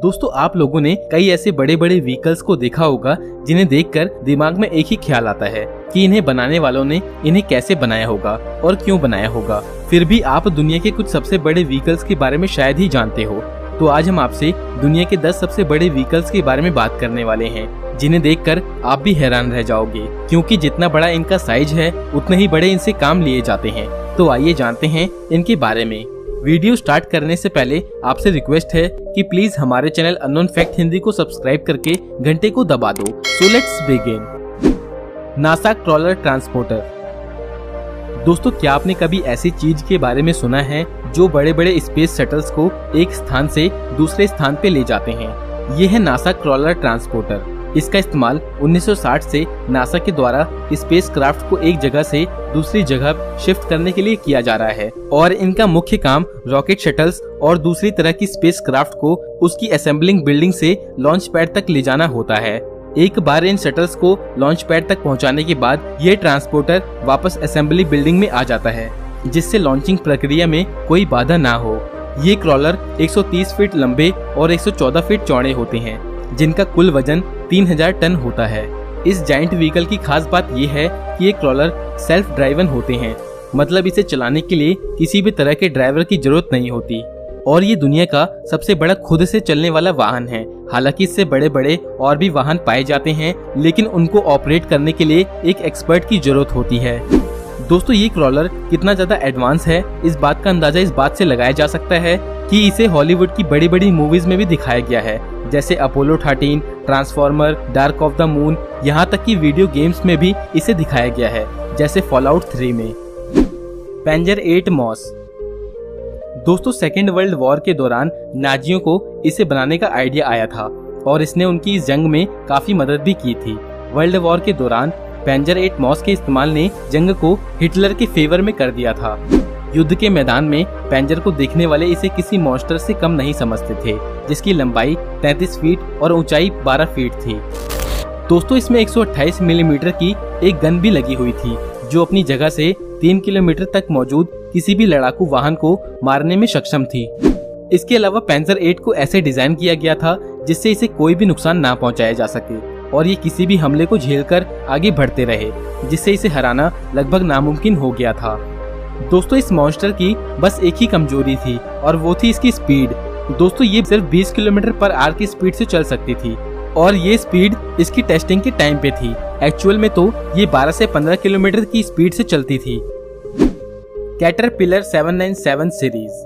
दोस्तों आप लोगों ने कई ऐसे बड़े बड़े व्हीकल्स को देखा होगा जिन्हें देखकर दिमाग में एक ही ख्याल आता है कि इन्हें बनाने वालों ने इन्हें कैसे बनाया होगा और क्यों बनाया होगा। फिर भी आप दुनिया के कुछ सबसे बड़े व्हीकल्स के बारे में शायद ही जानते हो। तो आज हम आपसे दुनिया के 10 सबसे बड़े व्हीकल्स के बारे में बात करने वाले हैं, जिन्हें देखकर आप भी हैरान रह जाओगे, क्योंकि जितना बड़ा इनका साइज है उतने ही बड़े इनसे काम लिए जाते हैं। तो आइए जानते हैं इनके बारे में। वीडियो स्टार्ट करने से पहले आपसे रिक्वेस्ट है कि प्लीज हमारे चैनल अननोन फैक्ट हिंदी को सब्सक्राइब करके घंटे को दबा दो। So let's begin. NASA crawler transporter. दोस्तों क्या आपने कभी ऐसी चीज के बारे में सुना है जो बड़े बड़े स्पेस शटल्स को एक स्थान से दूसरे स्थान पे ले जाते हैं? ये है नासा क्रॉलर ट्रांसपोर्टर। इसका इस्तेमाल 1960 से नासा के द्वारा स्पेस क्राफ्ट को एक जगह से दूसरी जगह शिफ्ट करने के लिए किया जा रहा है और इनका मुख्य काम रॉकेट शटल्स और दूसरी तरह की स्पेस क्राफ्ट को उसकी असेंबलिंग बिल्डिंग से लॉन्च पैड तक ले जाना होता है। एक बार इन शटल्स को लॉन्च पैड तक पहुंचाने के बाद ये ट्रांसपोर्टर वापस असेंबली बिल्डिंग में आ जाता है, जिससे लॉन्चिंग प्रक्रिया में कोई बाधा ना हो। ये क्रॉलर 130 फीट लंबे और 114 फीट चौड़े होते हैं, जिनका कुल वजन 3000 टन होता है। इस जायंट व्हीकल की खास बात यह है कि ये क्रॉलर सेल्फ ड्राइवन होते हैं, मतलब इसे चलाने के लिए किसी भी तरह के ड्राइवर की जरूरत नहीं होती और ये दुनिया का सबसे बड़ा खुद से चलने वाला वाहन है। हालांकि इससे बड़े बड़े और भी वाहन पाए जाते हैं, लेकिन उनको ऑपरेट करने के लिए एक एक्सपर्ट की जरूरत होती है। दोस्तों ये क्रॉलर कितना ज्यादा एडवांस है, इस बात का अंदाजा इस बात से लगाया जा सकता है कि इसे हॉलीवुड की बड़ी बड़ी मूवीज में भी दिखाया गया है, जैसे Apollo 13, transformer, dark of the moon, यहाँ तक कि वीडियो गेम्स में भी इसे दिखाया गया है, जैसे फॉलआउट 3 में। पेंजर 8 मॉस। दोस्तों सेकेंड वर्ल्ड वॉर के दौरान नाजियों को इसे बनाने का आइडिया आया था और इसने उनकी इस जंग में काफी मदद भी की थी। वर्ल्ड वॉर के दौरान पेंजर 8 मॉस के इस्तेमाल ने जंग को हिटलर के फेवर में कर दिया था। युद्ध के मैदान में पेंजर को देखने वाले इसे किसी मॉन्स्टर से कम नहीं समझते थे, जिसकी लंबाई 33 फीट और ऊंचाई 12 फीट थी। दोस्तों इसमें 128 मिलीमीटर की एक गन भी लगी हुई थी, जो अपनी जगह से 3 किलोमीटर तक मौजूद किसी भी लड़ाकू वाहन को मारने में सक्षम थी। इसके अलावा पेंजर 8 को ऐसे डिजाइन किया गया था जिससे इसे कोई भी नुकसान ना पहुंचाया जा सके और ये किसी भी हमले को झेलकर आगे बढ़ते रहे, जिससे इसे हराना लगभग नामुमकिन हो गया था। दोस्तों इस मॉन्स्टर की बस एक ही कमजोरी थी और वो थी इसकी स्पीड। दोस्तों ये सिर्फ 20 किलोमीटर पर आवर की स्पीड से चल सकती थी और ये स्पीड इसकी टेस्टिंग के टाइम पे थी। एक्चुअल में तो ये 12 से 15 किलोमीटर की स्पीड से चलती थी। Caterpillar 797 series.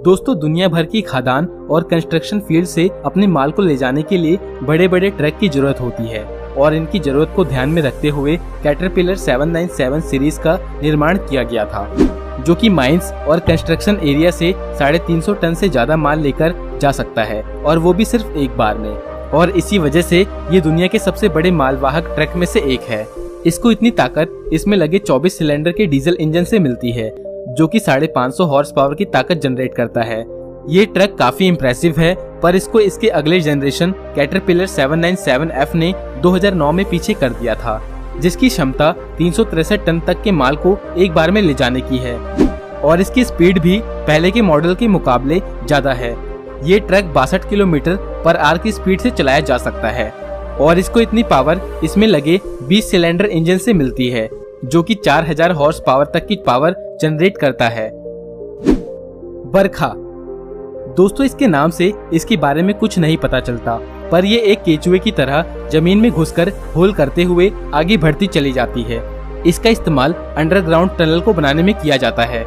दोस्तों दुनिया भर की खादान और कंस्ट्रक्शन फील्ड से अपने माल को ले जाने के लिए बड़े बड़े ट्रक की जरूरत होती है और इनकी जरूरत को ध्यान में रखते हुए कैटरपिलर 797 सीरीज का निर्माण किया गया था, जो कि माइंस और कंस्ट्रक्शन एरिया से 350 टन से ज्यादा माल लेकर जा सकता है और वो भी सिर्फ एक बार में। और इसी वजह से ये दुनिया के सबसे बड़े मालवाहक ट्रक में से एक है। इसको इतनी ताकत इसमें लगे 24 सिलेंडर के डीजल इंजन से मिलती है, जो कि 550 हॉर्स पावर की ताकत जनरेट करता है। ये ट्रक काफी इम्प्रेसिव है, पर इसको इसके अगले जनरेशन कैटरपिलर 797F ने 2009 में पीछे कर दिया था, जिसकी क्षमता 363 टन तक के माल को एक बार में ले जाने की है और इसकी स्पीड भी पहले के मॉडल के मुकाबले ज्यादा है। ये ट्रक 62 किलोमीटर पर आवर की स्पीड से चलाया जा सकता है और इसको इतनी पावर इसमें लगे 20 सिलेंडर इंजन से मिलती है, जो कि 4000 हॉर्स पावर तक की पावर जनरेट करता है। बरखा। दोस्तों इसके नाम से इसके बारे में कुछ नहीं पता चलता, पर ये एक केचुए की तरह जमीन में घुसकर होल करते हुए आगे बढ़ती चली जाती है। इसका इस्तेमाल अंडरग्राउंड टनल को बनाने में किया जाता है।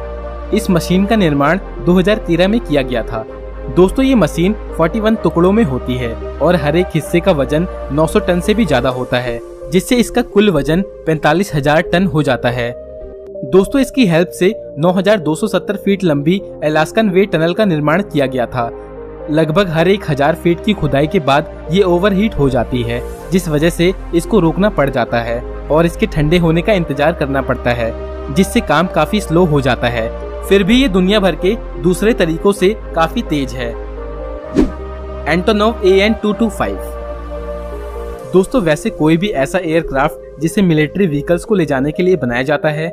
इस मशीन का निर्माण 2013 में किया गया था। दोस्तों ये मशीन 41 टुकड़ों में होती है और हर एक हिस्से का वजन 900 टन से भी ज्यादा होता है, जिससे इसका कुल वजन 45,000 टन हो जाता है। दोस्तों इसकी हेल्प से 9,270 फीट लंबी अलास्कन वे टनल का निर्माण किया गया था। लगभग हर 1000 फीट की खुदाई के बाद ये ओवरहीट हो जाती है, जिस वजह से इसको रोकना पड़ जाता है और इसके ठंडे होने का इंतजार करना पड़ता है, जिससे काम काफी स्लो हो जाता है। फिर भी ये दुनिया भर के दूसरे तरीकों से काफी तेज है। Antonov AN-225। दोस्तों वैसे कोई भी ऐसा एयरक्राफ्ट जिसे मिलिट्री व्हीकल्स को ले जाने के लिए बनाया जाता है,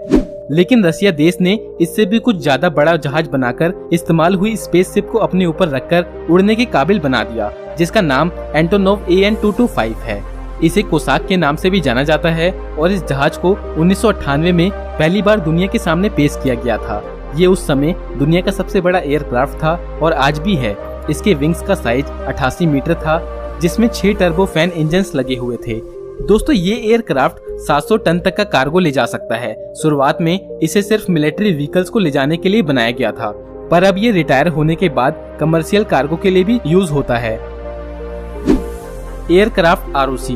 लेकिन रसिया देश ने इससे भी कुछ ज्यादा बड़ा जहाज बनाकर इस्तेमाल हुई स्पेसशिप को अपने ऊपर रखकर उड़ने के काबिल बना दिया, जिसका नाम एंटोनोव AN-225 है। इसे कोसाक के नाम से भी जाना जाता है और इस जहाज को 1998 में पहली बार दुनिया के सामने पेश किया गया था। ये उस समय दुनिया का सबसे बड़ा एयरक्राफ्ट था और आज भी है। इसके विंग्स का साइज 88 मीटर था, जिसमें 6 टर्बोफैन इंजन्स लगे हुए थे। दोस्तों ये एयरक्राफ्ट 700 टन तक का कार्गो ले जा सकता है। शुरुआत में इसे सिर्फ मिलिट्री व्हीकल्स को ले जाने के लिए बनाया गया था, पर अब ये रिटायर होने के बाद कमर्शियल कार्गो के लिए भी यूज होता है। Aircraft ROC।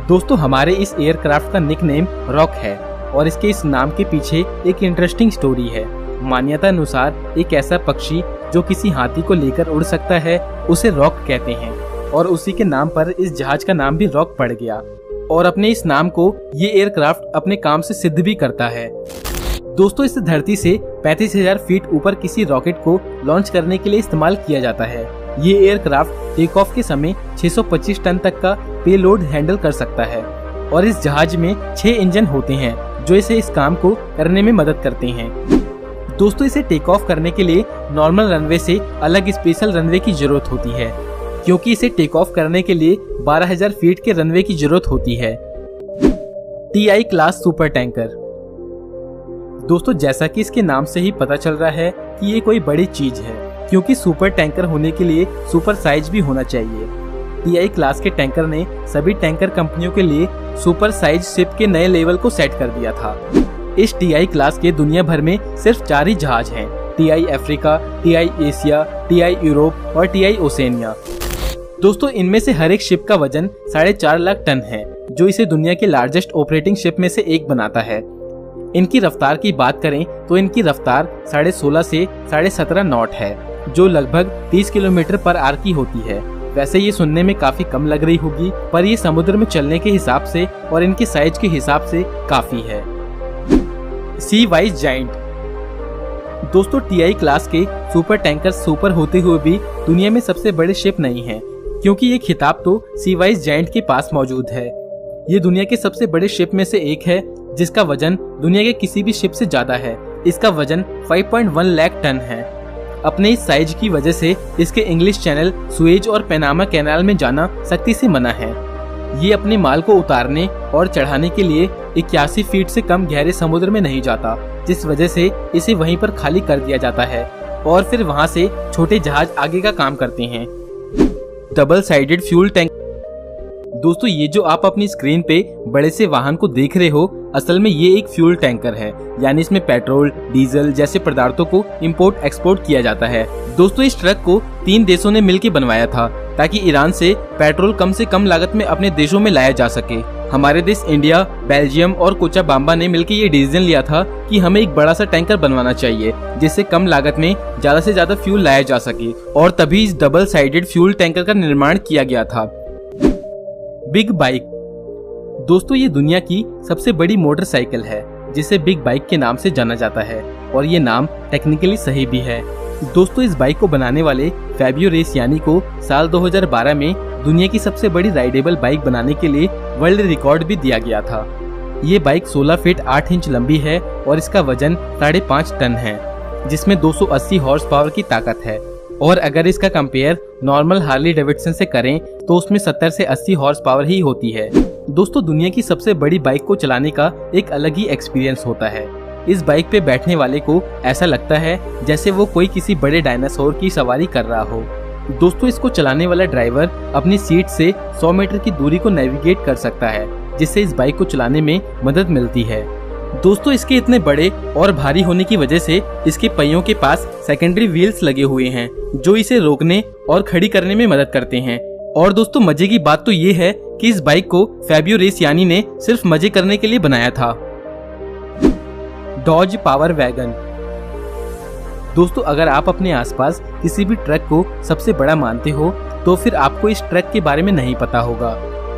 दोस्तों हमारे इस एयरक्राफ्ट का निकनेम रॉक है और इसके इस नाम के पीछे एक इंटरेस्टिंग स्टोरी है। मान्यता अनुसार एक ऐसा पक्षी जो किसी हाथी को लेकर उड़ सकता है उसे रॉक कहते हैं और उसी के नाम पर इस जहाज का नाम भी रॉक पड़ गया और अपने इस नाम को ये एयरक्राफ्ट अपने काम से सिद्ध भी करता है। दोस्तों इस धरती से 35,000 फीट ऊपर किसी रॉकेट को लॉन्च करने के लिए इस्तेमाल किया जाता है। ये एयरक्राफ्ट टेक ऑफ के समय 625 टन तक का पेलोड हैंडल कर सकता है और इस जहाज में 6 इंजन होते हैं जो इसे इस काम को करने में मदद करते हैं। दोस्तों इसे टेक ऑफ करने के लिए नॉर्मल रनवे से अलग स्पेशल रनवे की जरूरत होती है, क्योंकि इसे टेक ऑफ करने के लिए 12,000 फीट के रनवे की जरूरत होती है। TI class super tanker. दोस्तों जैसा कि इसके नाम से ही पता चल रहा है कि ये कोई बड़ी चीज है, क्योंकि सुपर टैंकर होने के लिए सुपर साइज भी होना चाहिए। TI क्लास के टैंकर ने सभी टैंकर कंपनियों के लिए सुपर साइज शिप के नए लेवल को सेट कर दिया था। इस TI क्लास के दुनिया भर में सिर्फ 4 ही जहाज हैं, TI Africa, TI Asia, TI Europe और TI ओसेनिया। दोस्तों इनमें से हर एक शिप का वजन 4.5 लाख टन है, जो इसे दुनिया के लार्जेस्ट ऑपरेटिंग शिप में से एक बनाता है। इनकी रफ्तार की बात करें तो इनकी रफ्तार 16.5 से 17.5 नॉट है, जो लगभग 30 किलोमीटर पर आवर की होती है। वैसे ये सुनने में काफी कम लग रही होगी, पर ये समुद्र में चलने के हिसाब से और इनके साइज के हिसाब से काफी है। सी वाइज जायंट। दोस्तों TI क्लास के सुपर टैंकर सुपर होते हुए भी दुनिया में सबसे बड़े शिप नहीं है, क्योंकि ये खिताब तो सी वाइज जायंट के पास मौजूद है। ये दुनिया के सबसे बड़े शिप में से एक है, जिसका वजन दुनिया के किसी भी शिप से ज्यादा है। इसका वजन 5.1 लाख टन है। अपने इस साइज की वजह से इसके इंग्लिश चैनल, सुएज और पैनामा कैनाल में जाना सख्ती से मना है। ये अपने माल को उतारने और चढ़ाने के लिए 81 फीट से कम गहरे समुद्र में नहीं जाता, जिस वजह से इसे वहीं पर खाली कर दिया जाता है और फिर वहां से छोटे जहाज आगे का काम करते हैं। Double sided fuel tank. दोस्तों ये जो आप अपनी स्क्रीन पे बड़े से वाहन को देख रहे हो, असल में ये एक फ्यूल टैंकर है, यानी इसमें पेट्रोल, डीजल जैसे पदार्थों को इंपोर्ट एक्सपोर्ट किया जाता है। दोस्तों इस ट्रक को 3 देशों ने मिलकर बनवाया था, ताकि ईरान से पेट्रोल कम से कम लागत में अपने देशों में लाया जा सके। हमारे देश इंडिया, बेल्जियम और कोचाबाम्बा ने मिलकर ये डिसीजन लिया था कि हमें एक बड़ा सा टैंकर बनवाना चाहिए, जिससे कम लागत में ज्यादा से ज्यादा फ्यूल लाया जा सके, और तभी इस डबल साइडेड फ्यूल टैंकर का निर्माण किया गया था। Big bike. दोस्तों ये दुनिया की सबसे बड़ी मोटरसाइकिल है, जिसे बिग बाइक के नाम से जाना जाता है, और ये नाम टेक्निकली सही भी है। दोस्तों इस बाइक को बनाने वाले फैबियो रेसियानी को साल 2012 में दुनिया की सबसे बड़ी राइडेबल बाइक बनाने के लिए वर्ल्ड रिकॉर्ड भी दिया गया था। ये बाइक 16 फीट 8 इंच लंबी है और इसका वजन 5.5 टन है, जिसमें 280 हॉर्स पावर की ताकत है। और अगर इसका कंपेयर नॉर्मल हार्ली डेविडसन से करें तो उसमें 70 से 80 हॉर्स पावर ही होती है। दोस्तों दुनिया की सबसे बड़ी बाइक को चलाने का एक अलग ही एक्सपीरियंस होता है। इस बाइक पे बैठने वाले को ऐसा लगता है जैसे वो कोई किसी बड़े डायनासोर की सवारी कर रहा हो। दोस्तों इसको चलाने वाला ड्राइवर अपनी सीट से 100 मीटर की दूरी को नेविगेट कर सकता है, जिससे इस बाइक को चलाने में मदद मिलती है। दोस्तों इसके इतने बड़े और भारी होने की वजह से इसके पहियों के पास सेकेंडरी व्हील्स लगे हुए हैं, जो इसे रोकने और खड़ी करने में मदद करते हैं। और दोस्तों मजे की बात तो ये है कि इस बाइक को फैबियो रेसियानी ने सिर्फ मजे करने के लिए बनाया था। Dodge Power Wagon. दोस्तों अगर आप अपने आसपास किसी भी ट्रक को सबसे बड़ा मानते हो तो फिर आपको इस ट्रक के बारे में नहीं पता होगा,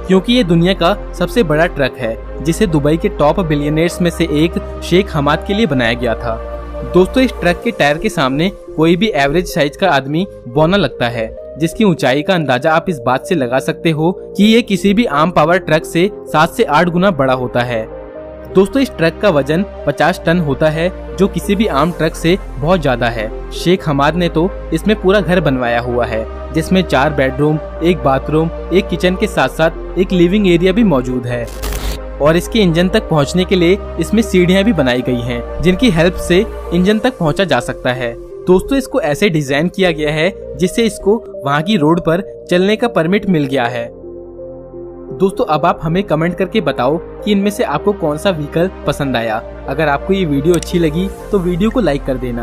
क्योंकि ये दुनिया का सबसे बड़ा ट्रक है, जिसे दुबई के टॉप बिलियनेयर्स में से एक शेख हमाद के लिए बनाया गया था। दोस्तों इस ट्रक के टायर के सामने कोई भी एवरेज साइज का आदमी बौना लगता है, जिसकी ऊंचाई का अंदाजा आप इस बात से लगा सकते हो कि ये किसी भी आम पावर ट्रक से 7 से 8 गुना बड़ा होता है। दोस्तों इस ट्रक का वजन 50 टन होता है, जो किसी भी आम ट्रक से बहुत ज्यादा है। शेख हमाद ने तो इसमें पूरा घर बनवाया हुआ है, जिसमें 4 बेडरूम, 1 बाथरूम, 1 किचन के साथ साथ एक लिविंग एरिया भी मौजूद है। और इसके इंजन तक पहुंचने के लिए इसमें सीढ़ियां भी बनाई गई हैं, जिनकी हेल्प से इंजन तक पहुंचा जा सकता है। दोस्तों इसको ऐसे डिजाइन किया गया है जिससे इसको वहां की रोड पर चलने का परमिट मिल गया है। दोस्तों अब आप हमें कमेंट करके बताओ कि इनमें से आपको कौन सा व्हीकल पसंद आया। अगर आपको ये वीडियो अच्छी लगी तो वीडियो को लाइक कर देना।